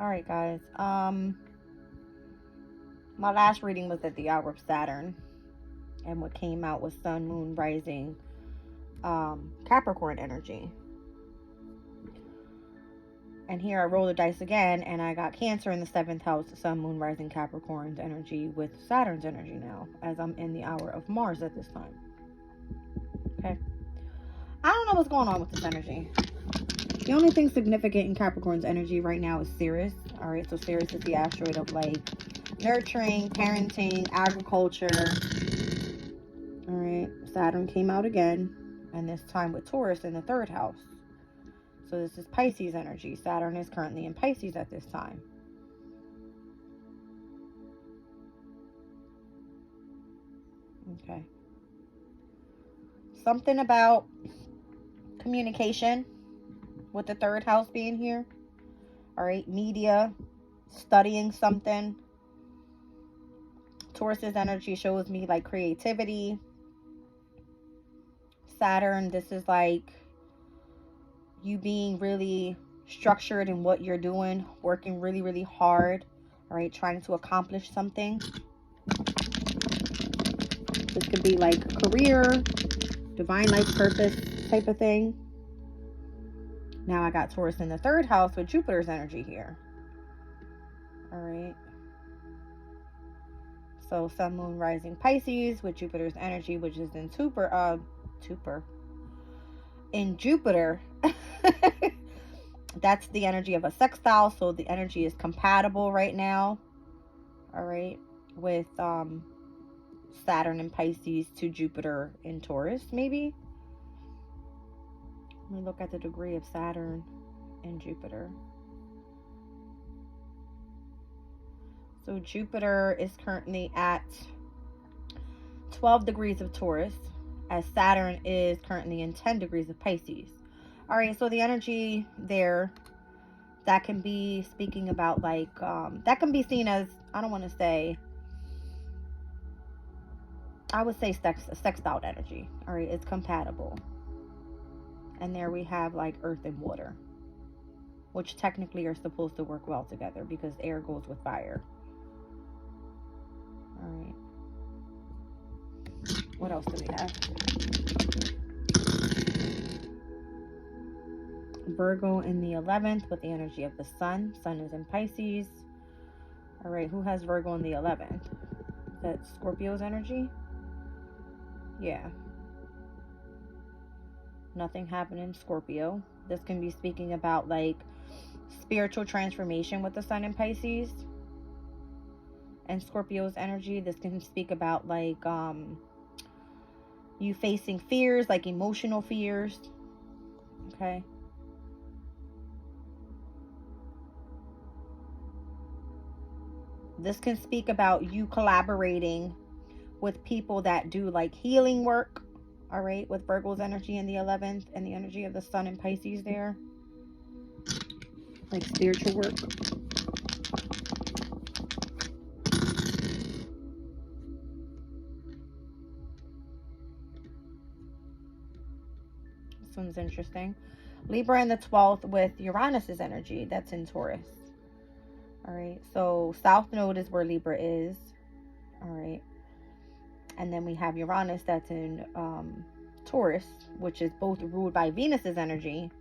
All right, guys. My last reading was at the hour of Saturn, and what came out was Sun, Moon, Rising, Capricorn energy. And here I roll the dice again, and I got Cancer in the 7th house, Sun, Moon, Rising, Capricorn's energy with Saturn's energy now, as I'm in the hour of Mars at this time. Okay. I don't know what's going on with this energy. The only thing significant in Capricorn's energy right now is Ceres. All right, so Ceres is the asteroid of like nurturing, parenting, agriculture. All right, Saturn came out again, and this time with Taurus in the 3rd house. So this is Pisces energy. Saturn is currently in Pisces at this time. Okay. Something about communication with the 3rd house being here. All right, media, studying something. Taurus's energy shows me like creativity. Saturn, this is like you being really structured in what you're doing, working really, really hard. All right, trying to accomplish something. This could be like career, divine life purpose type of thing. Now I got Taurus in the 3rd house with Jupiter's energy here. All right. So Sun, Moon, Rising, Pisces with Jupiter's energy, which is in in Jupiter. That's the energy of a sextile, so the energy is compatible right now. All right, with Saturn and Pisces to Jupiter in Taurus, maybe. Let me look at the degree of Saturn and Jupiter. So Jupiter is currently at 12 degrees of Taurus, as Saturn is currently in 10 degrees of Pisces. All right, so the energy there, that can be speaking about like, that can be seen as, I don't want to say, I would say sextile energy. All right, it's compatible. And there we have like earth and water, which technically are supposed to work well together because air goes with fire. All right. What else do we have? Virgo in the 11th with the energy of the sun. Sun is in Pisces. All right, who has Virgo in the 11th? Is that Scorpio's energy? Yeah. Nothing happened in Scorpio. This can be speaking about like spiritual transformation with the sun in Pisces. And Scorpio's energy, this can speak about like you facing fears, like emotional fears. Okay. This can speak about you collaborating with people that do like healing work. All right, with Virgo's energy in the 11th and the energy of the sun in Pisces there. Like spiritual work. This one's interesting. Libra in the 12th with Uranus's energy. That's in Taurus. All right, so South Node is where Libra is. All right. And then we have Uranus that's in Taurus, which is both ruled by Venus's energy.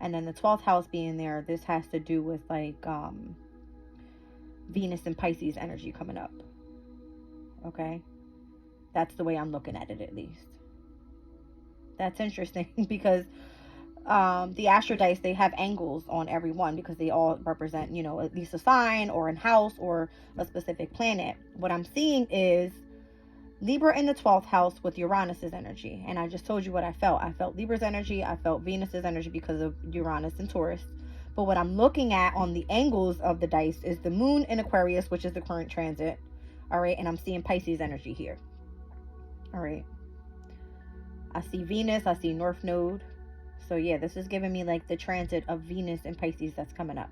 And then the 12th house being there, this has to do with like Venus and Pisces energy coming up. Okay. That's the way I'm looking at it, at least. That's interesting because the astro dice, they have angles on every one because they all represent, you know, at least a sign or a house or a specific planet. What I'm seeing is Libra in the 12th house with Uranus's energy. And I just told you what I felt. I felt Libra's energy. I felt Venus's energy because of Uranus and Taurus. But what I'm looking at on the angles of the dice is the moon in Aquarius, which is the current transit. All right. And I'm seeing Pisces energy here. All right. I see Venus. I see North Node. So yeah, this is giving me like the transit of Venus and Pisces that's coming up.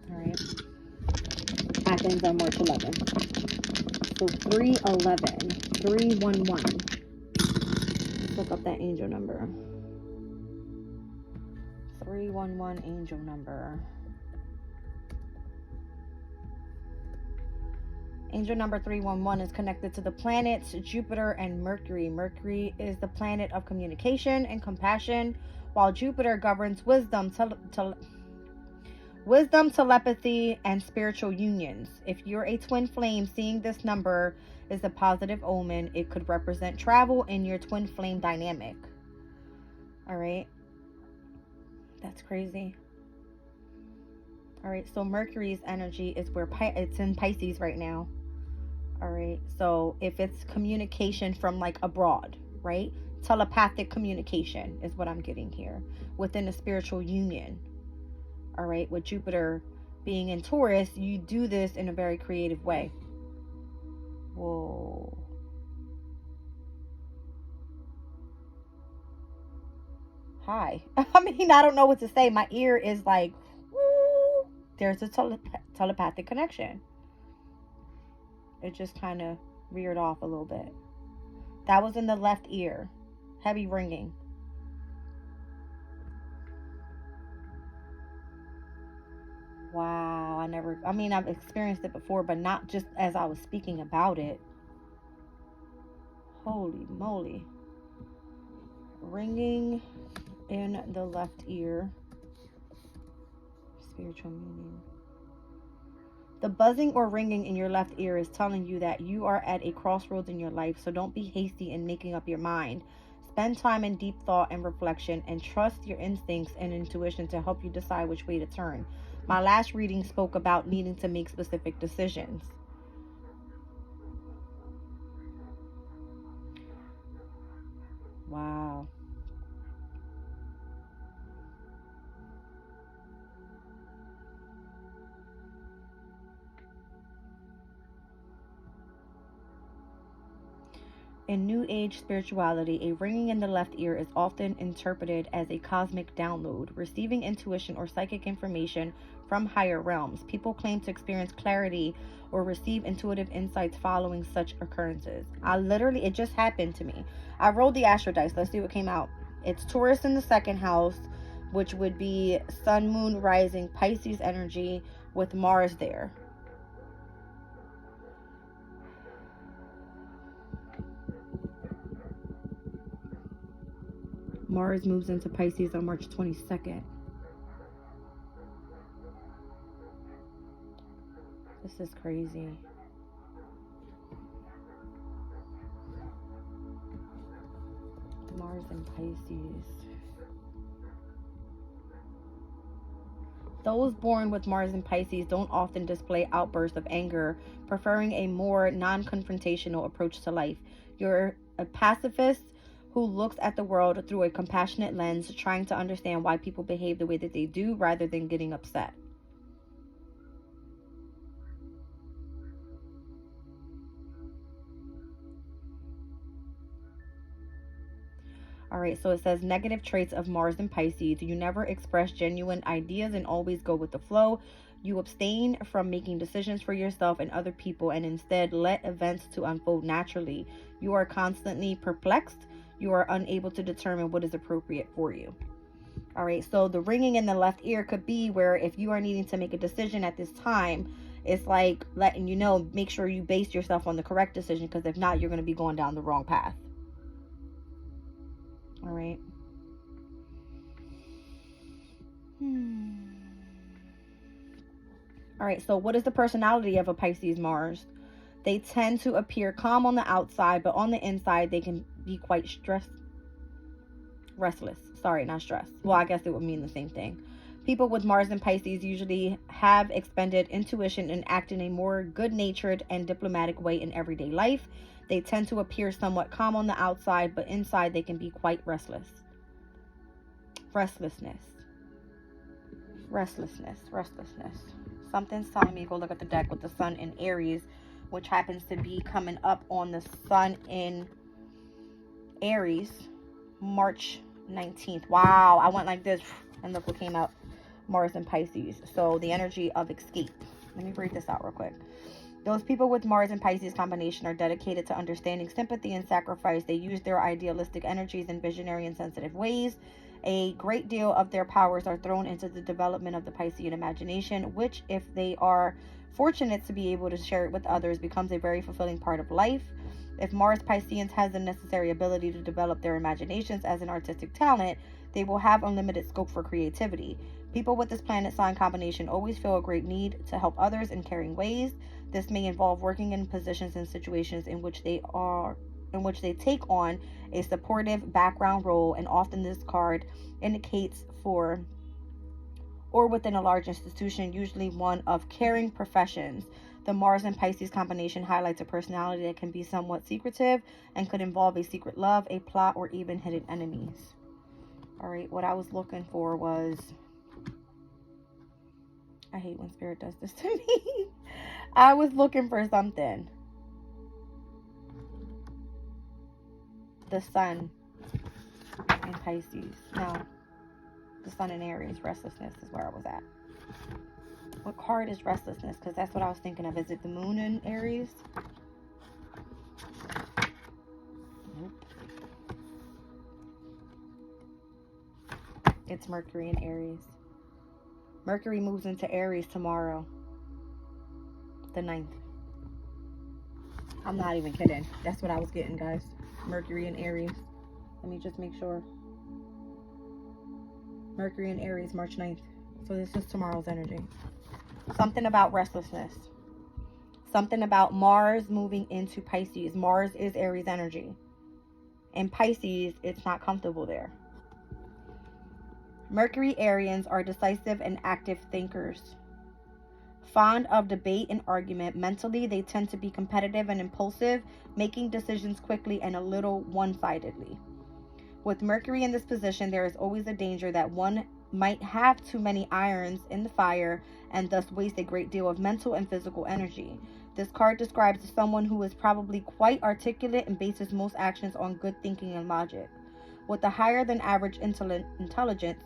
All right. Happens on March 11th. So 311, 311. Let's look up that angel number. 311 angel number. Angel number 311 is connected to the planets Jupiter and Mercury. Mercury is the planet of communication and compassion, while Jupiter governs wisdom, telepathy, and spiritual unions. If you're a twin flame, seeing this number is a positive omen. It could represent travel in your twin flame dynamic. All right. That's crazy. All right. So Mercury's energy is where it's in Pisces right now. All right. So if it's communication from like abroad, right? Telepathic communication is what I'm getting here within a spiritual union. All right. With Jupiter being in Taurus, you do this in a very creative way. Whoa. Hi. I mean, I don't know what to say. My ear is like, woo. There's a telepathic connection. It just kind of veered off a little bit. That was in the left ear. Heavy ringing. Wow. I've experienced it before, but not just as I was speaking about it. Holy moly. Ringing in the left ear. Spiritual meaning. The buzzing or ringing in your left ear is telling you that you are at a crossroads in your life, so don't be hasty in making up your mind. Spend time in deep thought and reflection, and trust your instincts and intuition to help you decide which way to turn. My last reading spoke about needing to make specific decisions. Wow. In New Age spirituality, a ringing in the left ear is often interpreted as a cosmic download, receiving intuition or psychic information from higher realms. People claim to experience clarity or receive intuitive insights following such occurrences. It just happened to me. I rolled the Astro dice. Let's see what came out. It's Taurus in the second house, which would be Sun, Moon, Rising, Pisces energy with Mars there. Mars moves into Pisces on March 22nd. This is crazy. Mars and Pisces. Those born with Mars and Pisces don't often display outbursts of anger, preferring a more non-confrontational approach to life. You're a pacifist who looks at the world through a compassionate lens, trying to understand why people behave the way that they do rather than getting upset. All right, so it says negative traits of Mars and Pisces. You never express genuine ideas and always go with the flow. You abstain from making decisions for yourself and other people and instead let events to unfold naturally. You are constantly perplexed. You are unable to determine what is appropriate for you. All right, so the ringing in the left ear could be where if you are needing to make a decision at this time, it's like letting you know, make sure you base yourself on the correct decision, because if not, you're going to be going down the wrong path. All right. All right, so what is the personality of a Pisces Mars? They tend to appear calm on the outside, but on the inside, they can be quite restless. Sorry, not stressed. Well, I guess it would mean the same thing. People with Mars and Pisces usually have expanded intuition and act in a more good-natured and diplomatic way in everyday life. They tend to appear somewhat calm on the outside, but inside they can be quite restless. Restlessness. Something's telling me go look at the deck with the Sun in Aries, which happens to be coming up on the Sun in Aries, March 19th. Wow, I went like this and look what came out. Mars and Pisces. So the energy of escape. Let me read this out real quick. Those people with Mars and Pisces combination are dedicated to understanding, sympathy, and sacrifice. They use their idealistic energies in visionary and sensitive ways. A great deal of their powers are thrown into the development of the Piscean imagination, which, if they are fortunate to be able to share it with others, becomes a very fulfilling part of life. If Mars Pisceans has the necessary ability to develop their imaginations as an artistic talent, they will have unlimited scope for creativity. People with this planet sign combination always feel a great need to help others in caring ways. This may involve working in positions and situations in which they take on a supportive background role, and often this card indicates for or within a large institution, usually one of caring professions. The Mars and Pisces combination highlights a personality that can be somewhat secretive and could involve a secret love, a plot, or even hidden enemies. All right, what I was looking for was, I hate when Spirit does this to me. I was looking for something. The Sun in Pisces. No, the Sun in Aries. Restlessness is where I was at. What card is restlessness? Because that's what I was thinking of. Is it the Moon in Aries? Nope. It's Mercury in Aries. Mercury moves into Aries tomorrow, the 9th. I'm not even kidding. That's what I was getting, guys. Mercury in Aries. Let me just make sure. Mercury in Aries, March 9th. So this is tomorrow's energy. Something about restlessness. Something about Mars moving into Pisces. Mars is Aries energy. In Pisces, it's not comfortable there. Mercury Arians are decisive and active thinkers. Fond of debate and argument, mentally they tend to be competitive and impulsive, making decisions quickly and a little one-sidedly. With Mercury in this position, there is always a danger that one might have too many irons in the fire and thus waste a great deal of mental and physical energy. This card describes someone who is probably quite articulate and bases most actions on good thinking and logic. With a higher than average intelligence,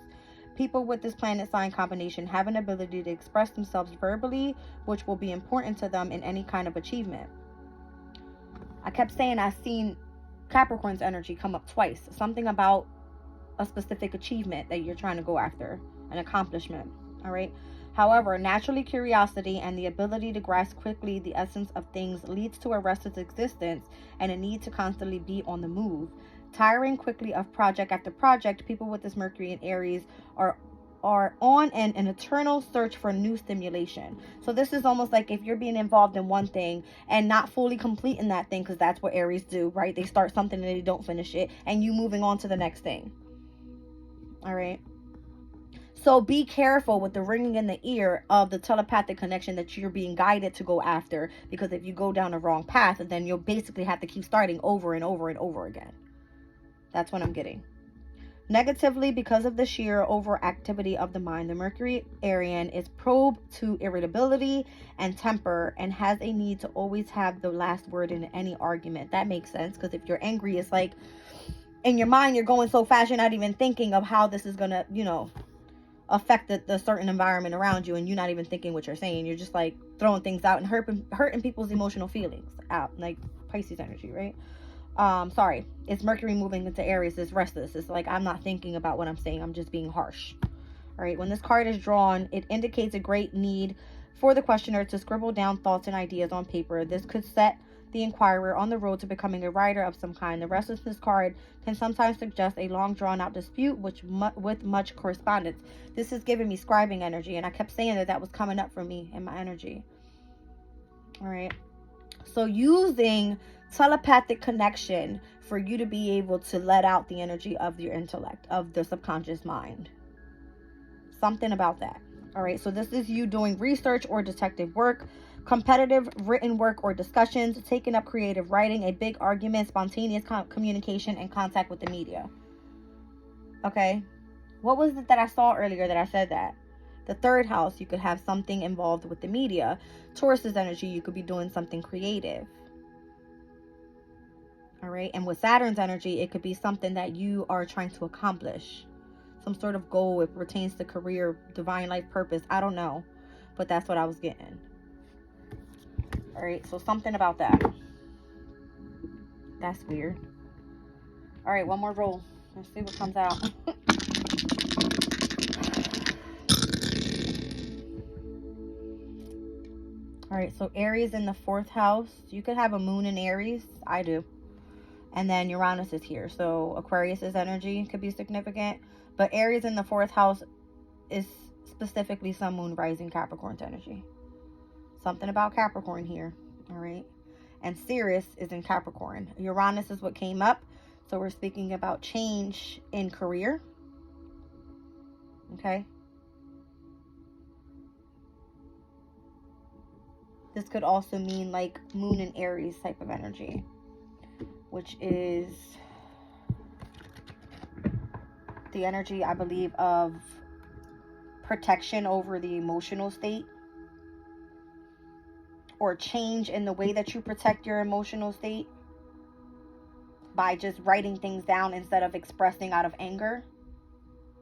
people with this planet sign combination have an ability to express themselves verbally, which will be important to them in any kind of achievement. I kept saying I've seen Capricorn's energy come up twice. Something about a specific achievement that you're trying to go after, an accomplishment. All right. However, naturally curiosity and the ability to grasp quickly the essence of things leads to a restless existence and a need to constantly be on the move. Tiring quickly of project after project, people with this Mercury in Aries are on an eternal search for new stimulation. So this is almost like if you're being involved in one thing and not fully completing that thing, because that's what Aries do, right? They start something and they don't finish it, and you moving on to the next thing. All right. So be careful with the ringing in the ear of the telepathic connection that you're being guided to go after, because if you go down the wrong path, then you'll basically have to keep starting over and over and over again. That's what I'm getting. Negatively, because of the sheer overactivity of the mind, the Mercury Arian is prone to irritability and temper and has a need to always have the last word in any argument. That makes sense, because if you're angry, it's like in your mind, you're going so fast, you're not even thinking of how this is going to, affect the certain environment around you, and you're not even thinking what you're saying. You're just like throwing things out and hurting people's emotional feelings out, like Pisces energy, right? Sorry, it's Mercury moving into Aries. It's restless. It's like I'm not thinking about what I'm saying. I'm just being harsh. All right. When this card is drawn, it indicates a great need for the questioner to scribble down thoughts and ideas on paper. This could set the inquirer on the road to becoming a writer of some kind. The restlessness card can sometimes suggest a long drawn out dispute with much correspondence. This is giving me scribing energy, and I kept saying that was coming up for me in my energy. All right. So using telepathic connection for you to be able to let out the energy of your intellect, of the subconscious mind. Something about that. All right. So this is you doing research or detective work, competitive written work or discussions, taking up creative writing, a big argument, spontaneous communication, and contact with the media. Okay. What was it that I saw earlier that I said that? The third house, you could have something involved with the media. Taurus's energy, you could be doing something creative. All right. And with Saturn's energy, it could be something that you are trying to accomplish. Some sort of goal. It pertains to career, divine life purpose. I don't know. But that's what I was getting. All right. So something about that. That's weird. All right. One more roll. Let's see what comes out. All right, so Aries in the 4th house. You could have a moon in Aries. I do. And then Uranus is here. So Aquarius's energy could be significant. But Aries in the 4th house is specifically Sun, Moon, Rising, Capricorn's energy. Something about Capricorn here. All right. And Sirius is in Capricorn. Uranus is what came up. So we're speaking about change in career. Okay. This could also mean like Moon in Aries type of energy, which is the energy, I believe, of protection over the emotional state, or change in the way that you protect your emotional state by just writing things down instead of expressing out of anger,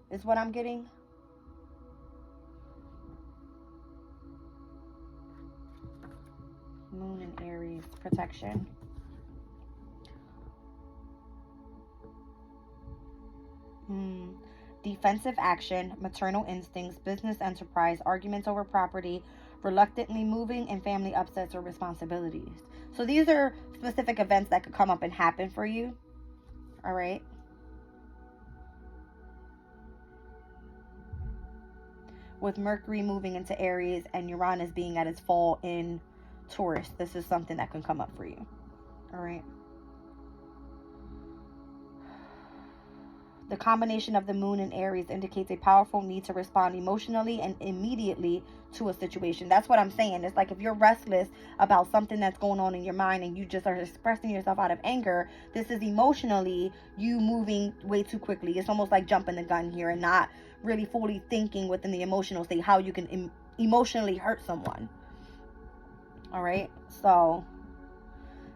is what I'm getting. Moon in Aries, protection. Defensive action, maternal instincts, business enterprise, arguments over property, reluctantly moving, and family upsets or responsibilities. So these are specific events that could come up and happen for you. All right. With Mercury moving into Aries and Uranus being at its fall in Taurus, this is something that can come up for you. All right. The combination of the moon and Aries indicates a powerful need to respond emotionally and immediately to a situation. That's what I'm saying. It's like if you're restless about something that's going on in your mind and you just are expressing yourself out of anger, this is emotionally you moving way too quickly. It's almost like jumping the gun here and not really fully thinking within the emotional state how you can emotionally hurt someone. All right. So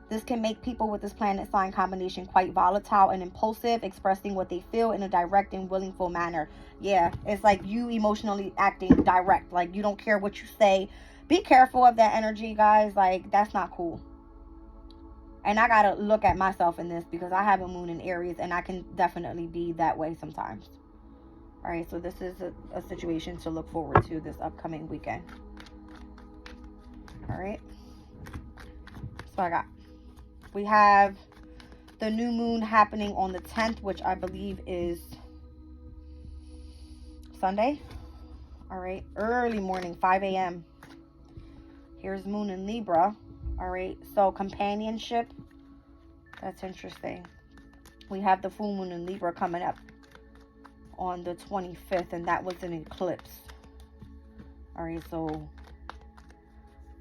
this can make people with this planet sign combination quite volatile and impulsive, expressing what they feel in a direct and willful manner. Yeah, it's like you emotionally acting direct. Like you don't care what you say. Be careful of that energy, guys. Like that's not cool. And I gotta look at myself in this because I have a moon in Aries and I can definitely be that way sometimes. All right, so this is a situation to look forward to this upcoming weekend. All right. So we have the new moon happening on the 10th, which I believe is Sunday. All right. Early morning, 5 a.m. Here's moon in Libra. All right. So companionship. That's interesting. We have the full moon in Libra coming up on the 25th, and that was an eclipse. All right. So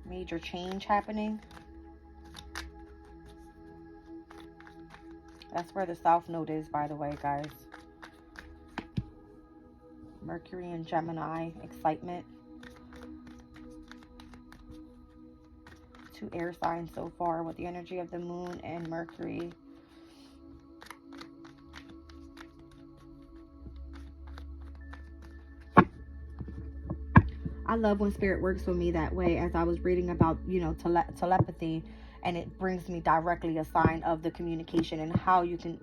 major change happening. That's where the South Node is, by the way, guys. Mercury and Gemini, excitement. 2 air signs so far with the energy of the moon and Mercury. I love when spirit works with me that way, as I was reading about, you know, telepathy. And it brings me directly a sign of the communication and how you can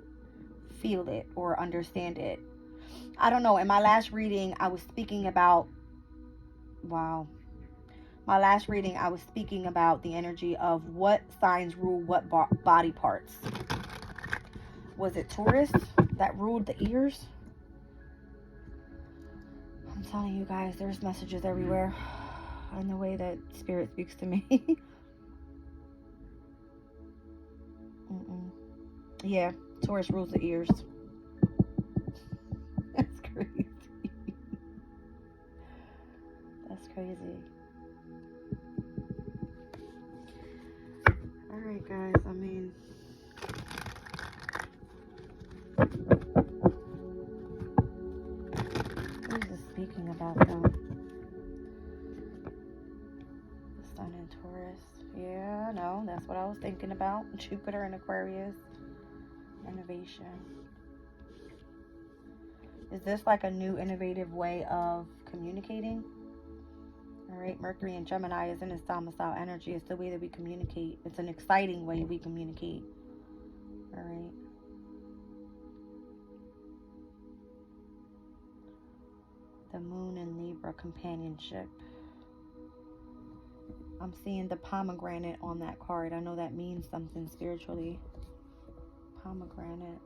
feel it or understand it. I don't know. In my last reading, I was speaking about, my last reading, I was speaking about the energy of what signs rule what body parts. Was it Taurus that ruled the ears? I'm telling you guys, there's messages everywhere in the way that spirit speaks to me. Yeah, Taurus rules the ears. That's crazy. That's crazy. Alright, guys, I mean, what is this speaking about, though? The sun in Taurus. Yeah, no, that's what I was thinking about. Jupiter in Aquarius. Innovation. Is this like a new innovative way of communicating? All right, Mercury and Gemini is in its domicile energy. It's the way that we communicate. It's an exciting way we communicate. All right. The moon in Libra, companionship. I'm seeing the pomegranate on that card. I know that means something spiritually. Pomegranate.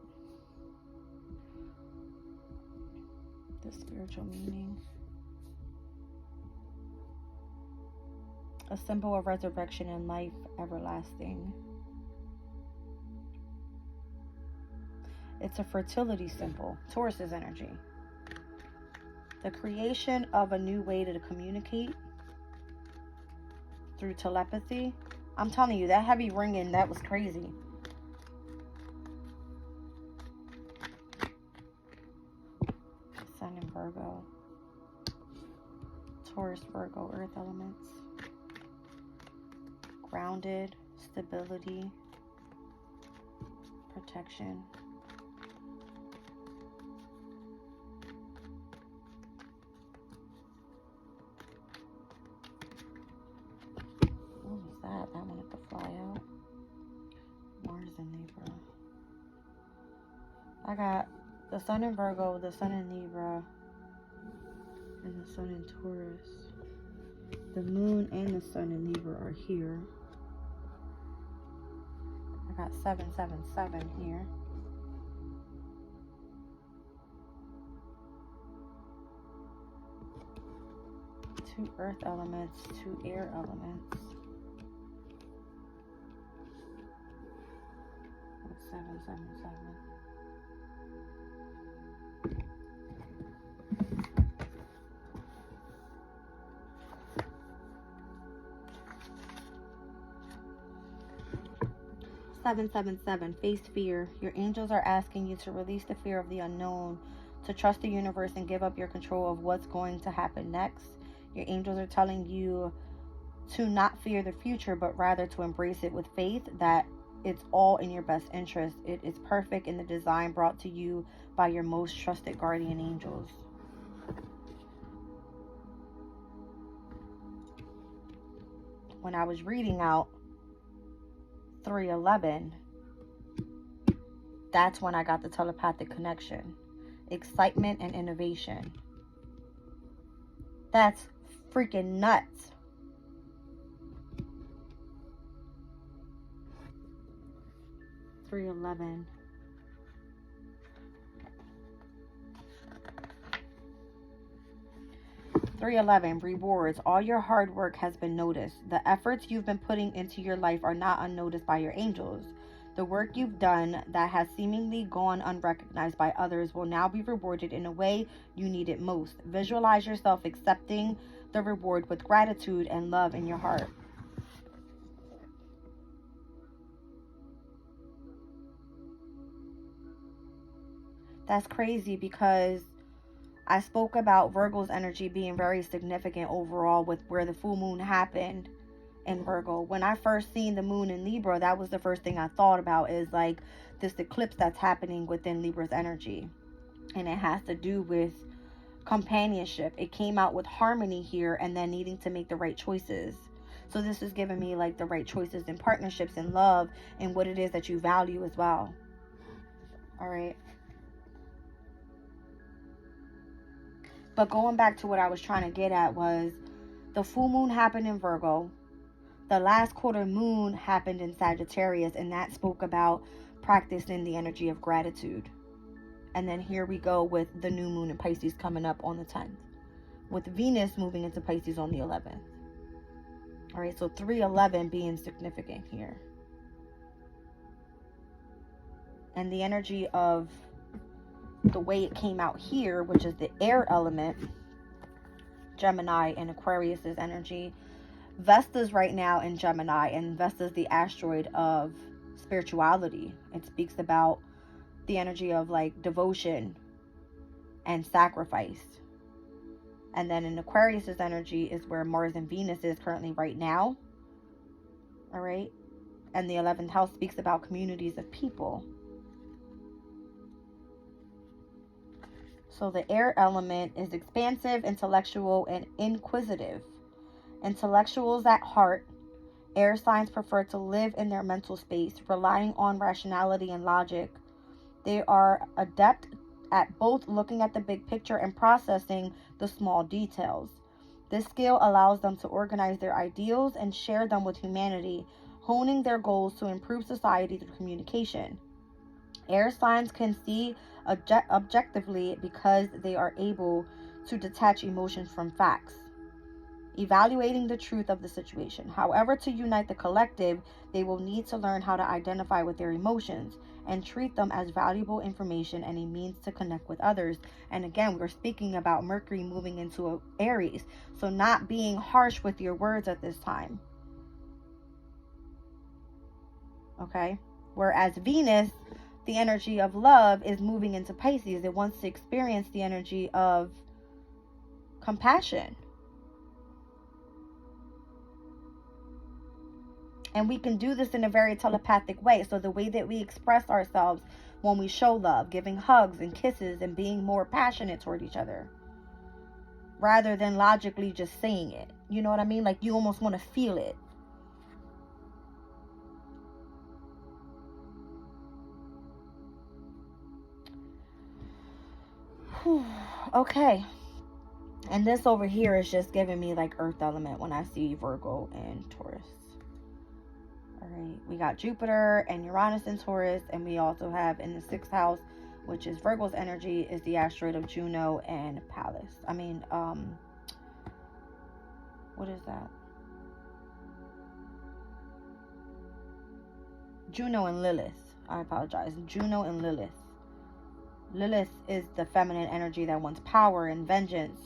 The spiritual meaning. A symbol of resurrection and life everlasting. It's a fertility symbol. Taurus's energy. The creation of a new way to communicate through telepathy. I'm telling you, that heavy ringing, that was crazy. Sun in Virgo. Taurus, Virgo, earth elements. Grounded, stability, protection. What was that? That wanted to fly out. Mars in Libra. I got the Sun in Virgo, the Sun in Libra, and the Sun in Taurus. The Moon and the Sun in Libra are here. I got 777 here. Two earth elements, two air elements. That's 777. 777, face fear. Your angels are asking you to release the fear of the unknown, to trust the universe and give up your control of what's going to happen next. Your angels are telling you to not fear the future, but rather to embrace it with faith that it's all in your best interest. It is perfect in the design brought to you by your most trusted guardian angels. When I was reading out 311, that's when I got the telepathic connection. Excitement and innovation. That's freaking nuts. $311. Rewards. All your hard work has been noticed. The efforts you've been putting into your life are not unnoticed by your angels. The work you've done that has seemingly gone unrecognized by others will now be rewarded in a way you need it most. Visualize yourself accepting the reward with gratitude and love in your heart. That's crazy because I spoke about Virgo's energy being very significant overall with where the full moon happened in Virgo. When I first seen the moon in Libra, that was the first thing I thought about, is like this eclipse that's happening within Libra's energy. And it has to do with companionship. It came out with harmony here and then needing to make the right choices. So this is giving me like the right choices in partnerships and love and what it is that you value as well. All right. But going back to what I was trying to get at was the full moon happened in Virgo. The last quarter moon happened in Sagittarius, and that spoke about practicing the energy of gratitude. And then here we go with the new moon in Pisces coming up on the 10th, with Venus moving into Pisces on the 11th. All right, so 311 being significant here. And the energy of the way it came out here, which is the air element, Gemini and Aquarius's energy. Vesta's right now in Gemini, and Vesta's the asteroid of spirituality. It speaks about the energy of like devotion and sacrifice. And then in Aquarius's energy is where Mars and Venus is currently right now. All right. And the 11th house speaks about communities of people. So the air element is expansive, intellectual, and inquisitive. Intellectuals at heart, air signs prefer to live in their mental space, relying on rationality and logic. They are adept at both looking at the big picture and processing the small details. This skill allows them to organize their ideals and share them with humanity, honing their goals to improve society through communication. Air signs can see objectively because they are able to detach emotions from facts, evaluating the truth of the situation. However, to unite the collective, they will need to learn how to identify with their emotions and treat them as valuable information and a means to connect with others. And again, we're speaking about Mercury moving into Aries, so not being harsh with your words at this time. Okay? Whereas Venus, the energy of love, is moving into Pisces. It wants to experience the energy of compassion. And we can do this in a very telepathic way. So the way that we express ourselves when we show love, giving hugs and kisses and being more passionate toward each other, rather than logically just saying it. You know what I mean? Like, you almost want to feel it. Okay. And this over here is just giving me like earth element when I see Virgo and Taurus. Alright, we got Jupiter and Uranus in Taurus, and we also have in the 6th house, which is Virgo's energy, is the asteroid of Juno and Pallas. What is that? Juno and Lilith. I apologize. Juno and Lilith. Lilith is the feminine energy that wants power and vengeance,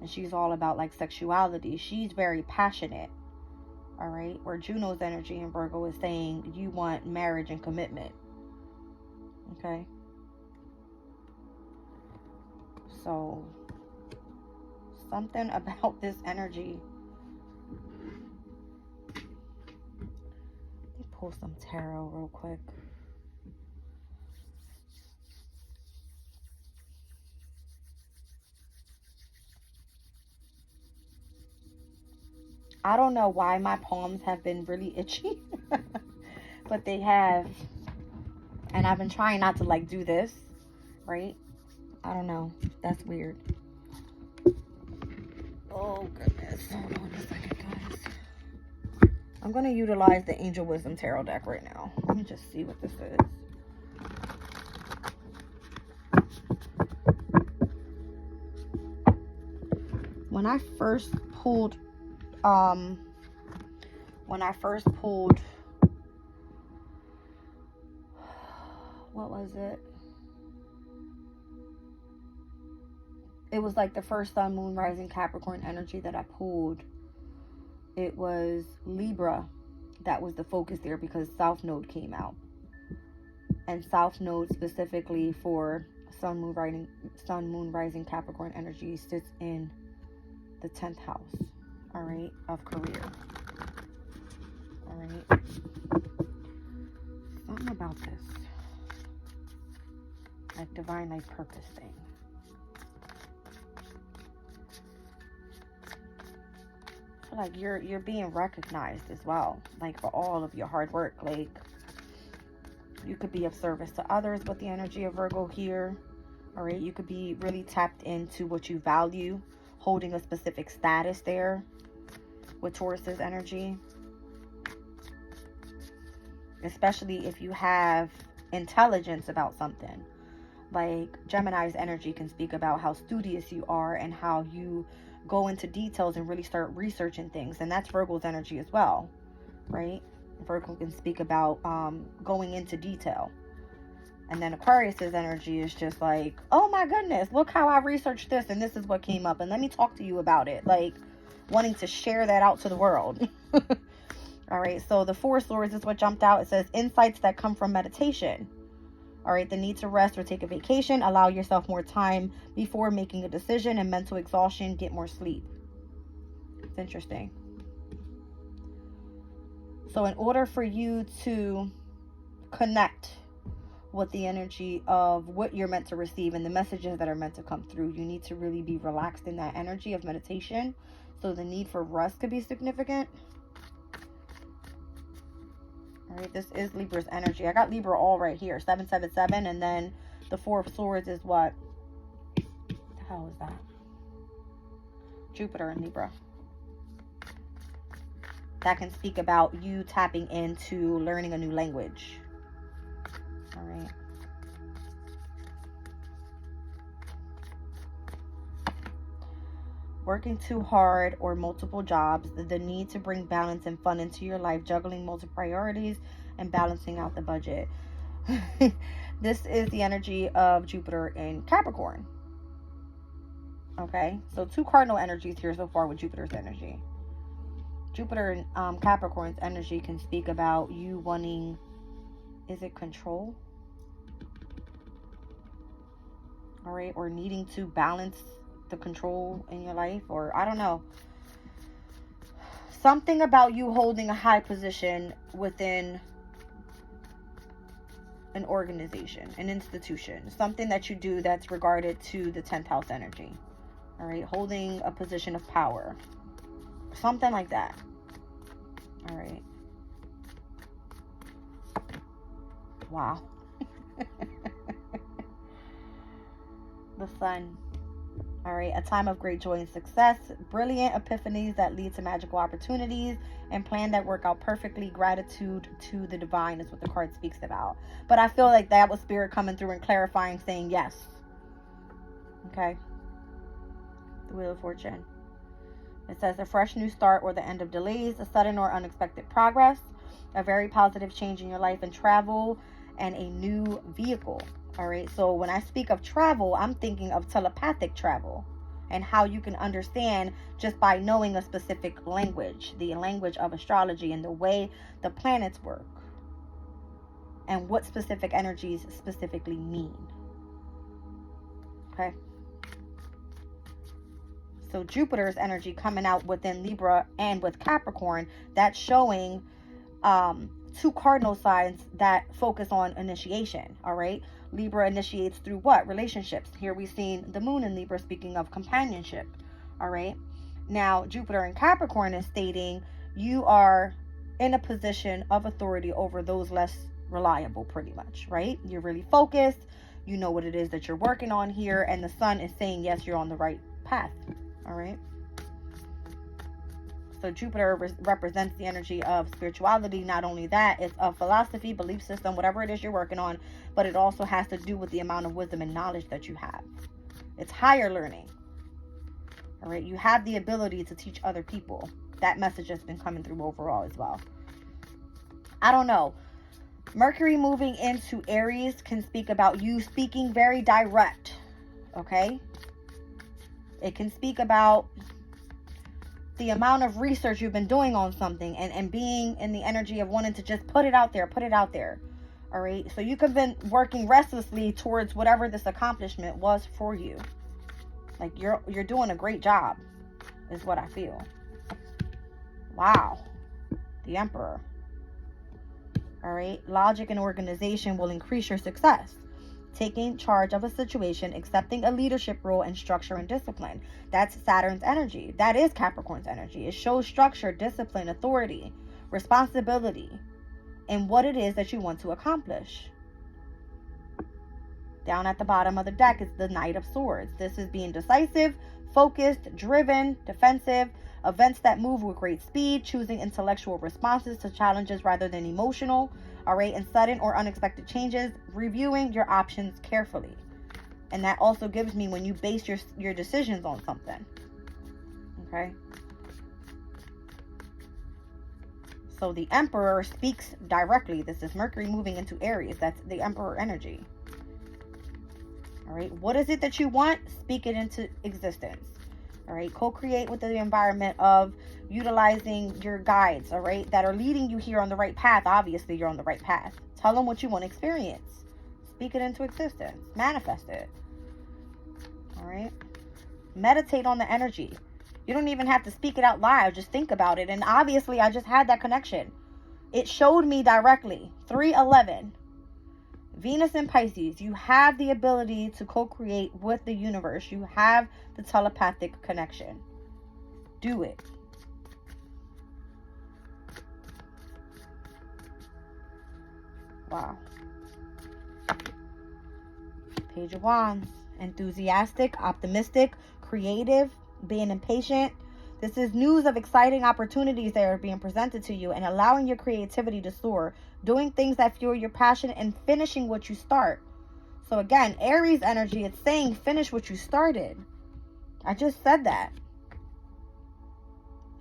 and she's all about like sexuality. She's very passionate. All right, where Juno's energy in Virgo is saying you want marriage and commitment. Okay, so something about this energy. Let me pull some tarot real quick. I don't know why my palms have been really itchy, but they have. And I've been trying not to like do this, right? I don't know. That's weird. Oh, goodness. Hold on a second, guys. I'm going to utilize the Angel Wisdom Tarot deck right now. Let me just see what this is. When I first pulled what was it? It was like the first Sun, Moon, Rising, Capricorn energy that I pulled. It was Libra that was the focus there because South Node came out. And South Node specifically for Sun, Moon, Rising, Capricorn energy sits in the 10th house. All right, of career. All right. Something about this, like divine life purpose thing. I feel like you're being recognized as well, like for all of your hard work. Like, you could be of service to others with the energy of Virgo here. All right, you could be really tapped into what you value, holding a specific status there with Taurus's energy, especially if you have intelligence about something. Like Gemini's energy can speak about how studious you are and how you go into details and really start researching things, and that's Virgo's energy as well, right? Virgo can speak about going into detail. And then Aquarius's energy is just like, oh my goodness, look how I researched this and this is what came up and let me talk to you about it. Like, wanting to share that out to the world. All right, so the Four Swords is what jumped out. It says insights that come from meditation. All right, the need to rest or take a vacation, allow yourself more time before making a decision, and mental exhaustion, get more sleep. It's interesting. So in order for you to connect with the energy of what you're meant to receive and the messages that are meant to come through, you need to really be relaxed in that energy of meditation. So the need for rest could be significant. All right, this is Libra's energy. I got Libra all right here, 777, and then The Four of Swords is what? The hell is that? Jupiter in Libra. That can speak about you tapping into learning a new language. All right. Working too hard or multiple jobs, the need to bring balance and fun into your life, juggling multiple priorities and balancing out the budget. This is the energy of Jupiter in Capricorn. Okay, so 2 cardinal energies here so far with Jupiter's energy. Jupiter in Capricorn's energy can speak about you wanting, is it control? All right, or needing to balance the control in your life, or I don't know. Something about you holding a high position within an organization, an institution, something that you do that's regarded to the 10th house energy. All right, holding a position of power, something like that. All right. Wow. The Sun. All right, a time of great joy and success, brilliant epiphanies that lead to magical opportunities, and plans that work out perfectly. Gratitude to the divine is what the card speaks about. But I feel like that was Spirit coming through and clarifying, saying yes. Okay. The Wheel of Fortune. It says a fresh new start or the end of delays, a sudden or unexpected progress, a very positive change in your life and travel, and a new vehicle. All right, so when I speak of travel, I'm thinking of telepathic travel and how you can understand just by knowing a specific language, the language of astrology and the way the planets work and what specific energies specifically mean. Okay. So Jupiter's energy coming out within Libra and with Capricorn, that's showing 2 cardinal signs that focus on initiation. All right. Libra initiates through what? Relationships. Here we've seen the moon in Libra speaking of companionship. All right. Now, Jupiter in Capricorn is stating you are in a position of authority over those less reliable, pretty much, right? You're really focused. You know what it is that you're working on here. And the Sun is saying, yes, you're on the right path. All right. So Jupiter represents the energy of spirituality. Not only that, it's a philosophy, belief system, whatever it is you're working on, but it also has to do with the amount of wisdom and knowledge that you have. It's higher learning. All right. You have the ability to teach other people. That message has been coming through overall as well. I don't know. Mercury moving into Aries can speak about you speaking very direct. Okay. It can speak about the amount of research you've been doing on something and being in the energy of wanting to just put it out there. All right. So you could have been working restlessly towards whatever this accomplishment was for you. Like you're doing a great job is what I feel. Wow. The Emperor. All right. Logic and organization will increase your success. Taking charge of a situation, accepting a leadership role, and structure and discipline. That's Saturn's energy. That is Capricorn's energy. It shows structure, discipline, authority, responsibility, and what it is that you want to accomplish. Down at the bottom of the deck is the Knight of Swords. This is being decisive, focused, driven, defensive, events that move with great speed, choosing intellectual responses to challenges rather than emotional. All right, and sudden or unexpected changes, reviewing your options carefully. And that also gives me when you base your decisions on something. Okay. So the Emperor speaks directly. This is Mercury moving into Aries. That's the Emperor energy. All right. What is it that you want? Speak it into existence. All right. Co-create with the environment of utilizing your guides, all right, that are leading you here on the right path. Obviously, you're on the right path. Tell them what you want to experience. Speak it into existence. Manifest it. All right. Meditate on the energy. You don't even have to speak it out loud. Just think about it. And obviously, I just had that connection. It showed me directly. 311. Venus in Pisces. You have the ability to co-create with the universe. You have the telepathic connection. Do it. Wow. Page of Wands. Enthusiastic, optimistic, creative, being impatient. This is news of exciting opportunities that are being presented to you and allowing your creativity to soar. Doing things that fuel your passion and finishing what you start. So again, Aries energy, it's saying finish what you started. I just said that.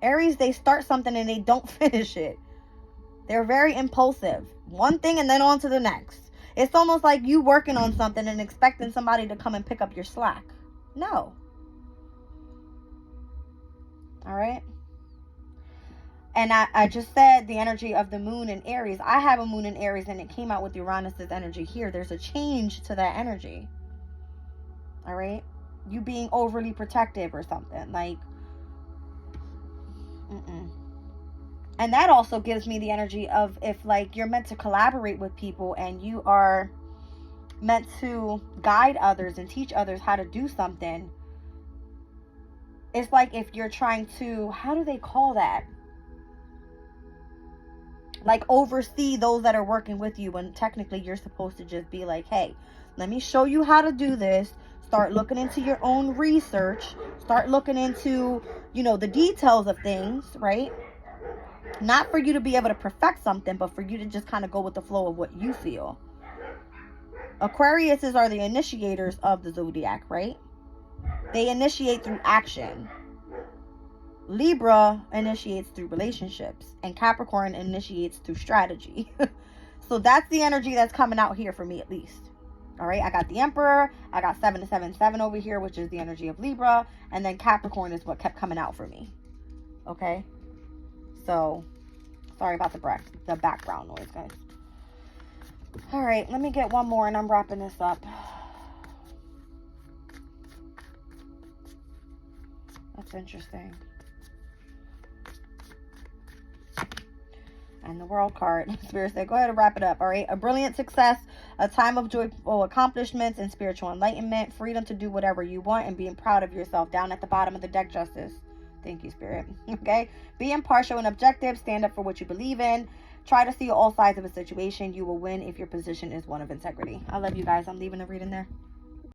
Aries, they start something and they don't finish it. They're very impulsive. One thing and then on to the next. It's almost like you working on something and expecting somebody to come and pick up your slack. No. All right. And I just said the energy of the moon in Aries. I have a moon in Aries and it came out with Uranus's energy here. There's a change to that energy. All right. You being overly protective or something like, and that also gives me the energy of if like you're meant to collaborate with people and you are meant to guide others and teach others how to do something. It's like if you're trying to, how do they call that? Like oversee those that are working with you when technically you're supposed to just be like, hey, let me show you how to do this. Start looking into your own research. Start looking into, you know, the details of things, right? Not for you to be able to perfect something, but for you to just kind of go with the flow of what you feel. Aquariuses are the initiators of the zodiac, right? They initiate through action. Libra initiates through relationships. And Capricorn initiates through strategy. So that's the energy that's coming out here for me at least. All right, I got the Emperor. I got 7-7-7 over here, which is the energy of Libra. And then Capricorn is what kept coming out for me. Okay? So, sorry about the background noise, guys. All right, let me get one more and I'm wrapping this up. That's interesting. And the World card. Spirit said, go ahead and wrap it up. All right. A brilliant success, a time of joyful accomplishments and spiritual enlightenment, freedom to do whatever you want and being proud of yourself. Down at the bottom of the deck, Justice. Thank you, Spirit. Okay. Be impartial and objective. Stand up for what you believe in. Try to see all sides of a situation. You will win if your position is one of integrity. I love you guys. I'm leaving the reading there.